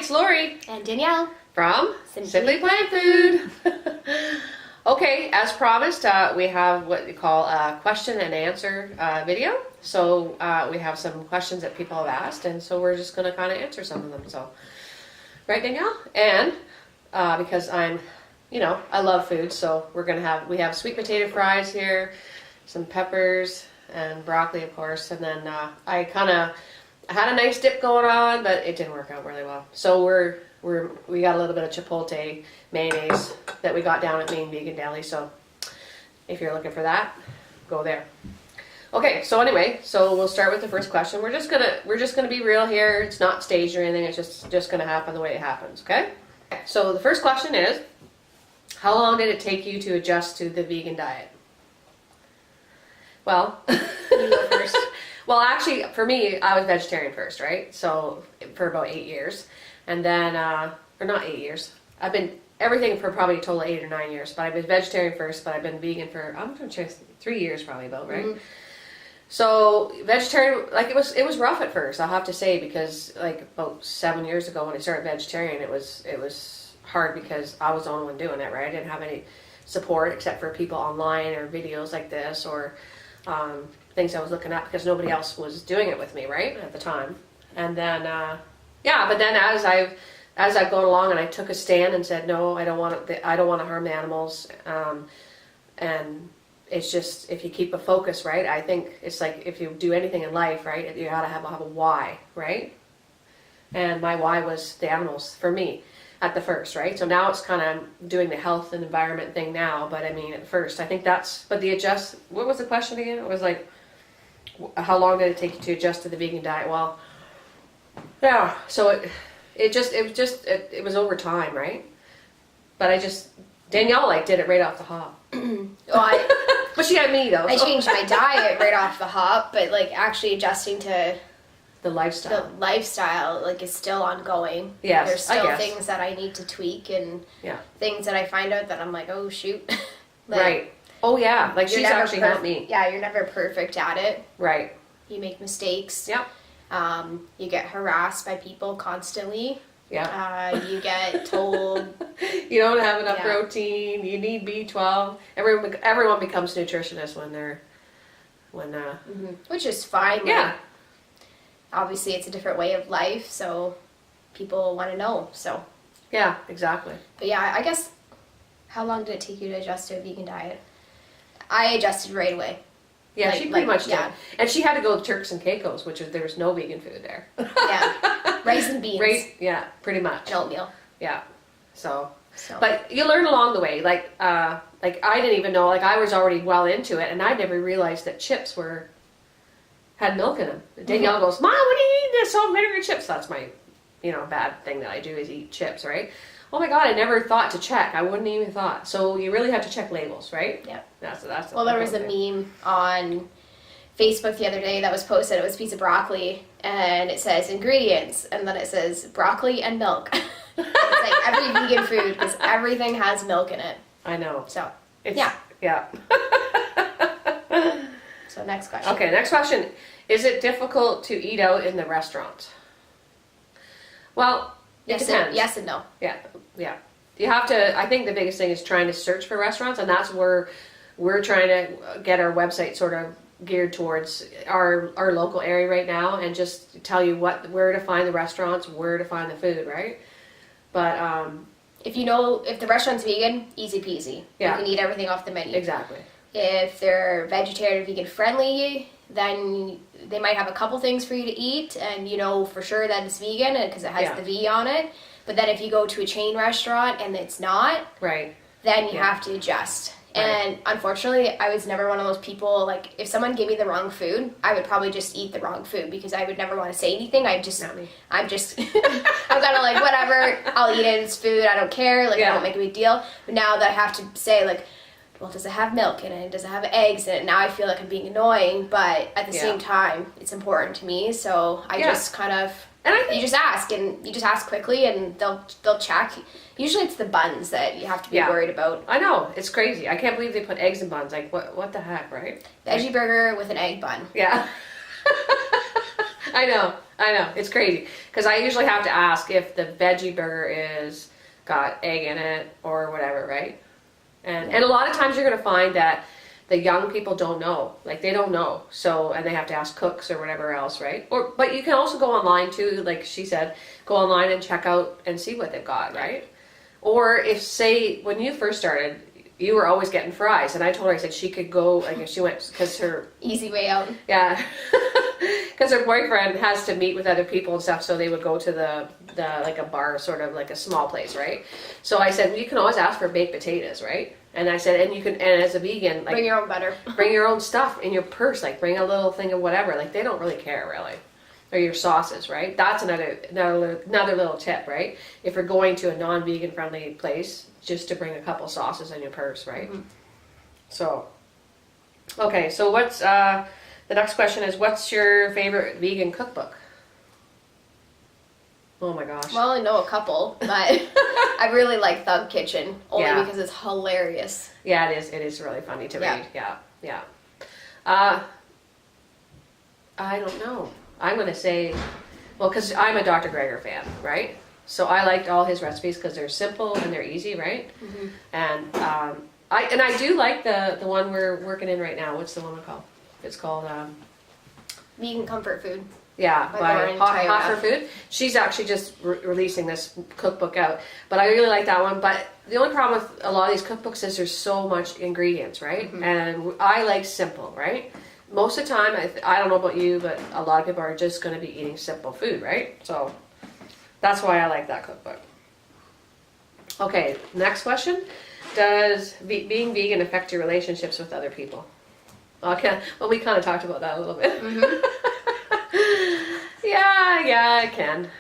it's Lori. And Danielle. From SimplyPlantFood. Okay, as promised, we have what we call a question and answer video. So we have some questions that people have asked, and so we're just going to kind of answer some of them. So, right, Danielle? And because I love food, so we have sweet potato fries here, some peppers, and broccoli, of course, and then I had a nice dip going on, but it didn't work out really well. So we got a little bit of chipotle mayonnaise that we got down at Maine Vegan Deli. So if you're looking for that, go there. Okay, so anyway, we'll start with the first question. We're just gonna be real here. It's not staged or anything. It's just gonna happen the way it happens. Okay. So the first question is, how long did it take you to adjust to the vegan diet? Well, you go first. Well, actually, for me, I was vegetarian first, right? So for about 8 years, and then, or not 8 years. I've been everything for probably a total of 8 or 9 years. But I've been vegetarian first, but I've been vegan for 3 years probably about, right? Mm-hmm. So vegetarian, like it was rough at first. I'll have to say, because like about 7 years ago when I started vegetarian, it was hard because I was the only one doing it, right? I didn't have any support except for people online or videos like this or things I was looking at, because nobody else was doing it with me, right, at the time. And then but then as I've gone along and I took a stand and said, no, I don't want to harm the animals, and it's just, if you keep a focus, right, I think it's like if you do anything in life, right, you gotta have a why, right? And my why was the animals for me at the first, right? So now it's kind of doing the health and environment thing now, but I mean at first I think what was the question again? It was like, how long did it take you to adjust to the vegan diet? Well, yeah, so it was over time, right? But Danielle did it right off the hop. But she had me though. I changed my diet right off the hop, but actually adjusting to the lifestyle is still ongoing. Yes, there's still things that I need to tweak, and things that I find out that I'm like, oh shoot. Right. Oh yeah, she's actually helped me. Yeah, you're never perfect at it. Right. You make mistakes. Yep. You get harassed by people constantly. Yeah. You get told you don't have enough protein. You need B12. Everyone becomes nutritionist which is fine. Yeah. Obviously, it's a different way of life, so people want to know. So. Yeah, exactly. But yeah, I guess, how long did it take you to adjust to a vegan diet? I adjusted right away. Yeah, she pretty much did. And she had to go to Turks and Caicos, there was no vegan food there. Yeah. Rice and beans. Yeah, pretty much. And oatmeal. Yeah. So. But you learn along the way. I didn't even know, I was already well into it, and I never realized that chips had milk in them. Danielle goes, Mom, what do you eat this salt and vinegar chips? That's my, bad thing that I do is eat chips, right? Oh my God, I never thought to check. I wouldn't even thought. So you really have to check labels, right? Yeah. That's well, there was a meme on Facebook the other day that was posted. It was a piece of broccoli, and it says ingredients, and then it says broccoli and milk. It's like every vegan food, because everything has milk in it. I know. So, Yeah. So next question. Okay, next question. Is it difficult to eat out in the restaurant? Well, it depends. Yes and no. Yeah. You have to, I think the biggest thing is trying to search for restaurants, and that's where we're trying to get our website sort of geared towards our local area right now, and just tell you where to find the restaurants, where to find the food, right? But if the restaurant's vegan, easy peasy. Yeah. You can eat everything off the menu. Exactly. If they're vegetarian or vegan friendly, then they might have a couple things for you to eat, and for sure that it's vegan because it has the V on it. But then if you go to a chain restaurant and it's not, right, then you have to adjust. Right. And unfortunately, I was never one of those people, if someone gave me the wrong food, I would probably just eat the wrong food, because I would never want to say anything. I'm just I'm kind of whatever, I'll eat it, it's food, I don't care, I don't make a big deal. But now that I have to say, well, does it have milk in it? Does it have eggs in it? Now I feel like I'm being annoying, but at the same time, it's important to me, so I just kind of... And I think you just ask quickly, and they'll check. Usually it's the buns that you have to be worried about. I know, it's crazy. I can't believe they put eggs in buns. What the heck, right? Veggie burger with an egg bun. Yeah. I know. I know, it's crazy. Because I usually have to ask if the veggie burger is got egg in it or whatever, right? And a lot of times you're going to find that the young people don't know. Like, they don't know. So, and they have to ask cooks or whatever else, right? But you can also go online too, like she said, go online and check out and see what they've got, right? Or if, say, when you first started, you were always getting fries, and I told her, I said she could go, like if she went, because her... Easy way out. Yeah. Because her boyfriend has to meet with other people and stuff, so they would go to the like a bar, sort of like a small place, right? So I said, well, you can always ask for baked potatoes, right? And I said, and you can, and as a vegan, like... Bring your own butter. Bring your own stuff in your purse, like bring a little thing of whatever. Like, they don't really care, really. Or your sauces, right? That's another little tip, right? If you're going to a non-vegan friendly place, just to bring a couple sauces in your purse, right? Mm-hmm. So, okay, so what's, the next question is, what's your favorite vegan cookbook? Oh my gosh. Well, I know a couple, but I really like Thug Kitchen, only because it's hilarious. Yeah, it is. It is really funny to read. Yeah. I don't know. I'm going to say, well, because I'm a Dr. Greger fan, right? So I liked all his recipes because they're simple and they're easy, right? Mm-hmm. And I do like the one we're working in right now. What's the one called? It's called Vegan Comfort Food. Yeah, by Hot for Food. She's actually just releasing this cookbook out, but I really like that one. But the only problem with a lot of these cookbooks is there's so much ingredients, right? Mm-hmm. And I like simple, right? Most of the time, I don't know about you, but a lot of people are just going to be eating simple food, right? So that's why I like that cookbook. Okay, next question. Does being vegan affect your relationships with other people? Okay, well, we kind of talked about that a little bit. Mm-hmm. Yeah, it can.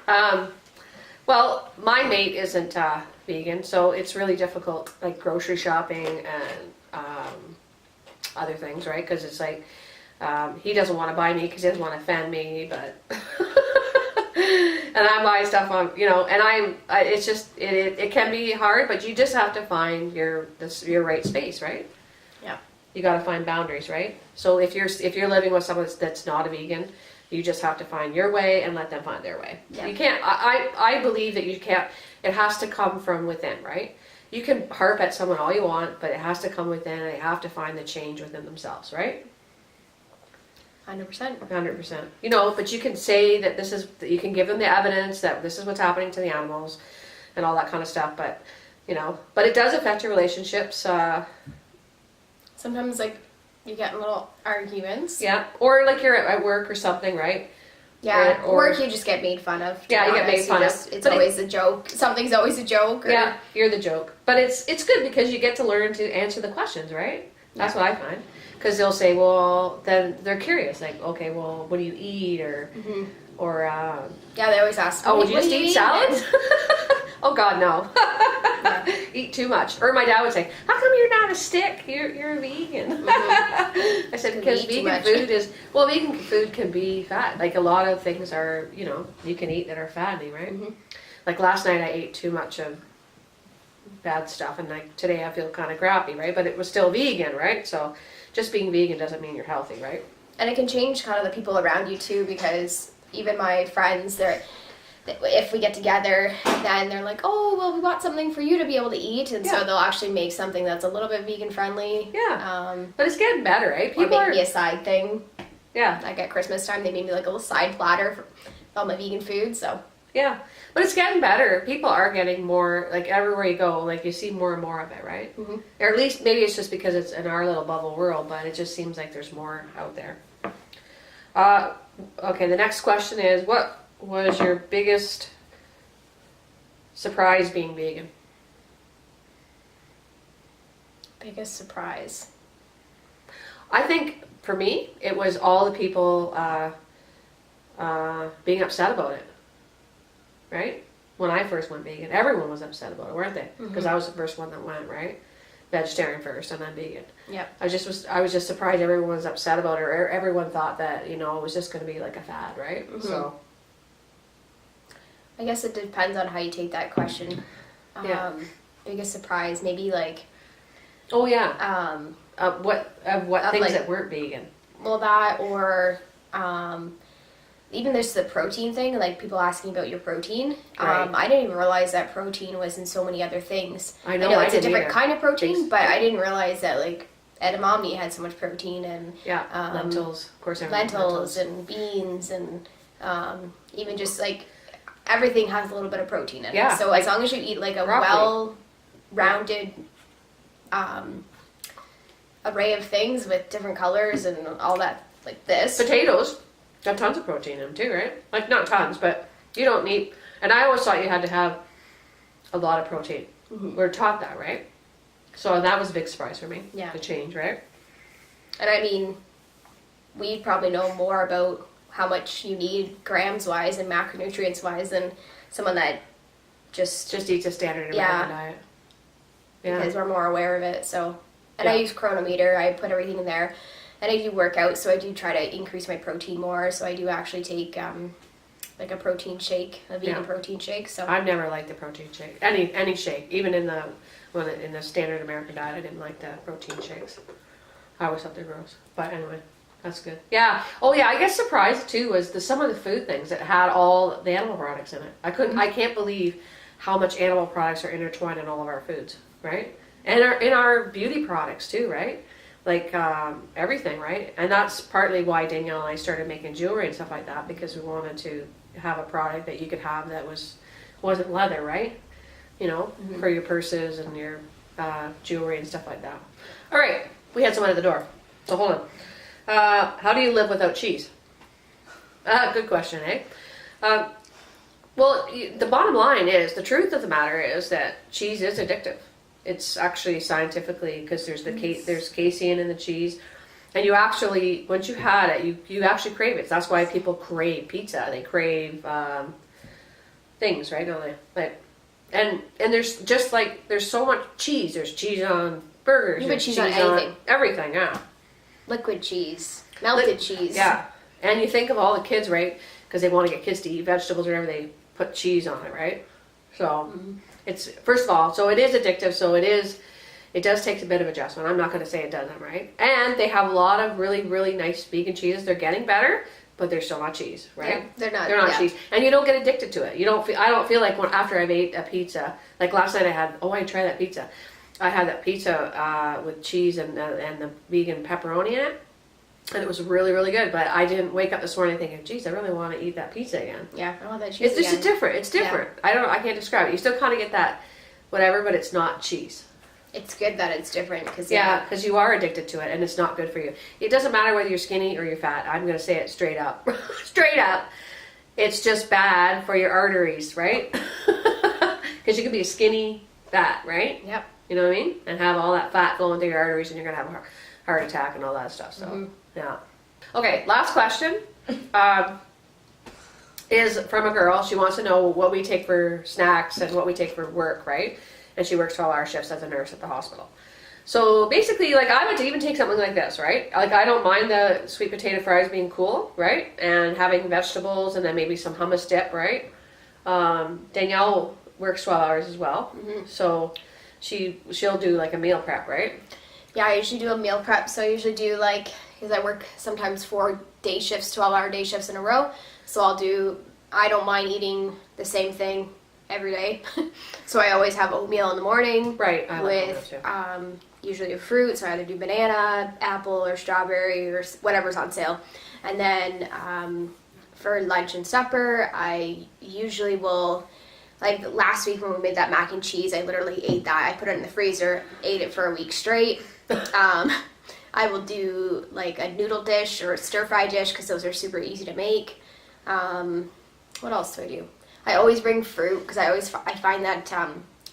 Mm-hmm. Well, my mate isn't vegan, so it's really difficult, like grocery shopping and other things, right? Because it's like he doesn't want to buy me because he doesn't want to offend me, but and I'm buying stuff on, and it's just it can be hard, but you just have to find your right space, right? Yeah. You got to find boundaries, right? So if you're living with someone that's not a vegan, you just have to find your way and let them find their way. Yeah. You can't. I believe that you can't. It has to come from within, right? You can harp at someone all you want, but it has to come within, and they have to find the change within themselves, right? 100%. 100%. But you can say that you can give them the evidence that this is what's happening to the animals, and all that kind of stuff. But but it does affect your relationships. Sometimes, like, you get in little arguments. Yeah, or like you're at work or something, right? Yeah, or work you just get made fun of. Yeah, you get made fun of. It's always a joke. Something's always a joke. Yeah, you're the joke. But it's good because you get to learn to answer the questions, right? That's what I find. Because they'll say, well, then they're curious. Like, okay, well, what do you eat? Or, yeah, they always ask, oh, would you just eat salads? Oh, God, no. Eat too much. Or my dad would say, how come you're not a stick? You're a vegan. Mm-hmm. I said, because vegan food can be fat. Like, a lot of things are, you can eat that are fattening, right? Mm-hmm. Like, last night I ate too much of bad stuff, and like today I feel kind of crappy, right? But it was still vegan, right? So just being vegan doesn't mean you're healthy, right? And it can change kind of the people around you too, because even my friends, if we get together, then they're like, oh, well, we bought something for you to be able to eat, and so they'll actually make something that's a little bit vegan friendly. Yeah. But it's getting better, right? People or maybe a side thing. Yeah. Like at Christmas time, they made me like a little side platter for all my vegan food, so. Yeah. But it's getting better. People are getting more, like everywhere you go, like you see more and more of it, right? Mm-hmm. Or at least maybe it's just because it's in our little bubble world, but it just seems like there's more out there. Okay, the next question is, what was your biggest surprise being vegan? Biggest surprise? I think for me, it was all the people being upset about it. Right? When I first went vegan, everyone was upset about it, weren't they? Because I was the first one that went, right? Vegetarian first and then vegan. Yep. I was just surprised everyone was upset about it, or everyone thought that, it was just going to be like a fad, right? Mm-hmm. So I guess it depends on how you take that question. Biggest surprise, maybe like what things like, that weren't vegan? well, that or even there's the protein thing, like people asking about your protein. Right. I didn't even realize that protein was in so many other things. I know, it's a different either. kind of protein, but I didn't realize that like edamame had so much protein and lentils, of course. lentils and beans and even just like everything has a little bit of protein in it. So as long as you eat like a well-rounded array of things with different colors and all that, like this. Potatoes have tons of protein in them too, right? Like not tons, but you don't need. And I always thought you had to have a lot of protein. We're taught that, right? So that was a big surprise for me. Yeah. The change, right? And I mean, we probably know more about how much you need grams wise and macronutrients wise than someone that just eats a standard American diet. Yeah. Because we're more aware of it. So, and I use Chronometer. I put everything in there, and I do work out, so I do try to increase my protein more. So I do actually take like a protein shake, a vegan protein shake. So I've never liked the protein shake. Any shake, even in the standard American diet, I didn't like the protein shakes. I always thought they're gross. But anyway, that's good. Yeah. Oh yeah, I guess surprised too was some of the food things that had all the animal products in it. I can't believe how much animal products are intertwined in all of our foods, right? And in our beauty products too, right? Like everything, right? And that's partly why Danielle and I started making jewelry and stuff like that, because we wanted to have a product that you could have that wasn't leather, right? You know, for your purses and your jewelry and stuff like that. All right, we had someone at the door, so hold on. How do you live without cheese? Good question, eh? Well, the bottom line is, the truth of the matter is that cheese is addictive. It's actually scientifically, because there's casein in the cheese, and you actually, once you had it, you actually crave it. That's why people crave pizza. They crave things, right? Don't they? Like, and there's just like there's so much cheese. There's cheese on burgers. You put cheese on anything. Everything, yeah. Liquid cheese, melted cheese. Yeah, and you think of all the kids, right? Because they want to get kids to eat vegetables or whatever, they put cheese on it, right? So it's, first of all, so it is addictive. So it does take a bit of adjustment. I'm not going to say it doesn't, right? And they have a lot of really, really nice vegan cheeses. They're getting better, but they're still not cheese, right? Yeah, they're not cheese, and you don't get addicted to it. I don't feel like after I've ate a pizza, like last night I tried that pizza. I had that pizza with cheese and the vegan pepperoni in it, and it was really, really good. But I didn't wake up this morning thinking, geez, I really want to eat that pizza again. Yeah, I want that cheese It's just different. It's different. Yeah. I can't describe it. You still kind of get that whatever, but it's not cheese. It's good that it's different, because because you are addicted to it, and it's not good for you. It doesn't matter whether you're skinny or you're fat. I'm going to say it straight up. Straight up. It's just bad for your arteries, right? Because you can be skinny fat, right? Yep. You know what I mean? And have all that fat flowing through your arteries, and you're going to have a heart attack and all that stuff. So, yeah. Okay, last question is from a girl. She wants to know what we take for snacks and what we take for work, right? And she works 12-hour shifts as a nurse at the hospital. So basically, like, I would even take something like this, right? Like, I don't mind the sweet potato fries being cool, right? And having vegetables and then maybe some hummus dip, right? Danielle works 12 hours as well. So she'll do like a meal prep, right? Yeah, I usually do a meal prep. So I usually do because I work sometimes 4 day shifts, 12-hour day shifts in a row. So I don't mind eating the same thing every day. So I always have oatmeal in the morning. Right. I with like usually a fruit. So I either do banana, apple, or strawberry, or whatever's on sale. And then for lunch and supper, I usually will, like last week when we made that mac and cheese, I literally ate that. I put it in the freezer, ate it for a week straight. I will do like a noodle dish or a stir-fry dish, because those are super easy to make. What else do I do? I always bring fruit, because I find that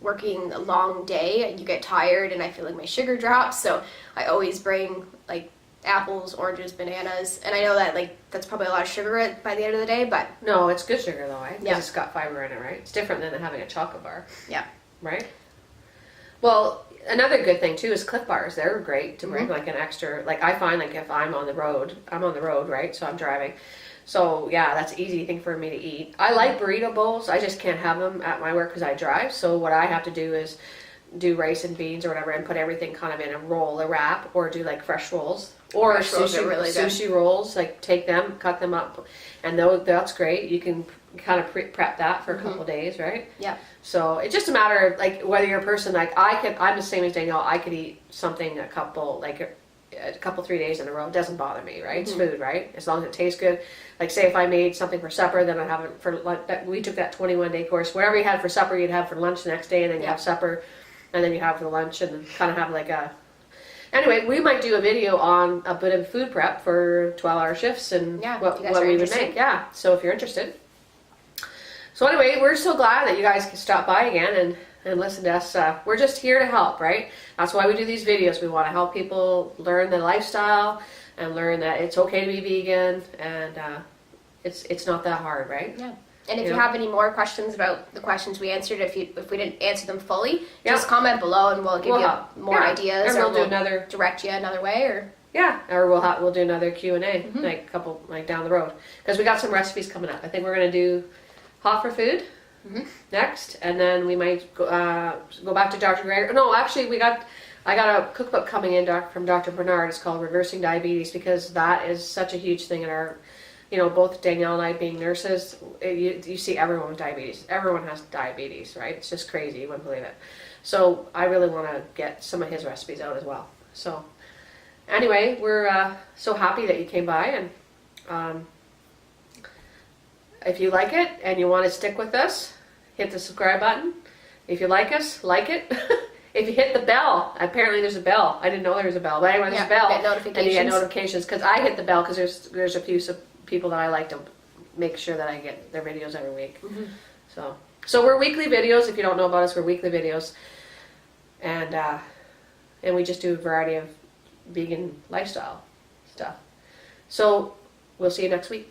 working a long day, you get tired and I feel like my sugar drops. So I always bring like apples, oranges, bananas. And I know that that's probably a lot of sugar by the end of the day, but no, it's good sugar though, right? Yeah. It's got fiber in it, right? It's different than having a chocolate bar. Yeah. Right? Well, another good thing too is Clif Bars. They're great to bring like an extra, like I find like if I'm on the road, right? So I'm driving. So yeah, that's an easy thing for me to eat. I like burrito bowls. I just can't have them at my work because I drive. So what I have to do is do rice and beans or whatever and put everything kind of in a roll, a wrap, or do like fresh rolls. Or Fresh rolls are really good. sushi rolls, like take them, cut them up, and that's great. You can kind of prep that for a couple days, right? Yeah. So it's just a matter of like whether you're a person like I'm the same as Danielle. I could eat something a couple 3 days in a row. It doesn't bother me, right? It's food, right? As long as it tastes good. Like say if I made something for supper, then I'd have it for lunch. We took that 21-day course. Whatever you had for supper, you'd have for lunch the next day, and then you have supper, and then you have the lunch, and kind of have like a. Anyway, we might do a video on a bit of food prep for 12-hour shifts and what we would make. Yeah, so if you're interested. So anyway, we're so glad that you guys can stop by again and listen to us. We're just here to help, right? That's why we do these videos. We want to help people learn the lifestyle and learn that it's okay to be vegan, and it's not that hard, right? Yeah. And if you have any more questions about the questions we answered, if we didn't answer them fully, just comment below and we'll give you more ideas, or or we'll do another direct you another way, or or we'll do another Q&A like down the road, because we got some recipes coming up. I think we're gonna do hot for food next, and then we might go back to Dr. Greger. No, actually, I got a cookbook coming in from Dr. Bernard. It's called Reversing Diabetes, because that is such a huge thing in our, both Danielle and I being nurses, you see everyone with diabetes. Everyone has diabetes, right? It's just crazy. You wouldn't believe it. So I really want to get some of his recipes out as well. So anyway, we're so happy that you came by, and if you like it and you want to stick with us, hit the subscribe button. If you like us, like it. If you hit the bell, apparently there's a bell. I didn't know there was a bell, but anyway, there's a bell. Get notifications. And you get notifications, because I hit the bell because there's a few people that I like to make sure that I get their videos every week. So we're weekly videos. If you don't know about us, we're weekly videos, and we just do a variety of vegan lifestyle stuff. So we'll see you next week.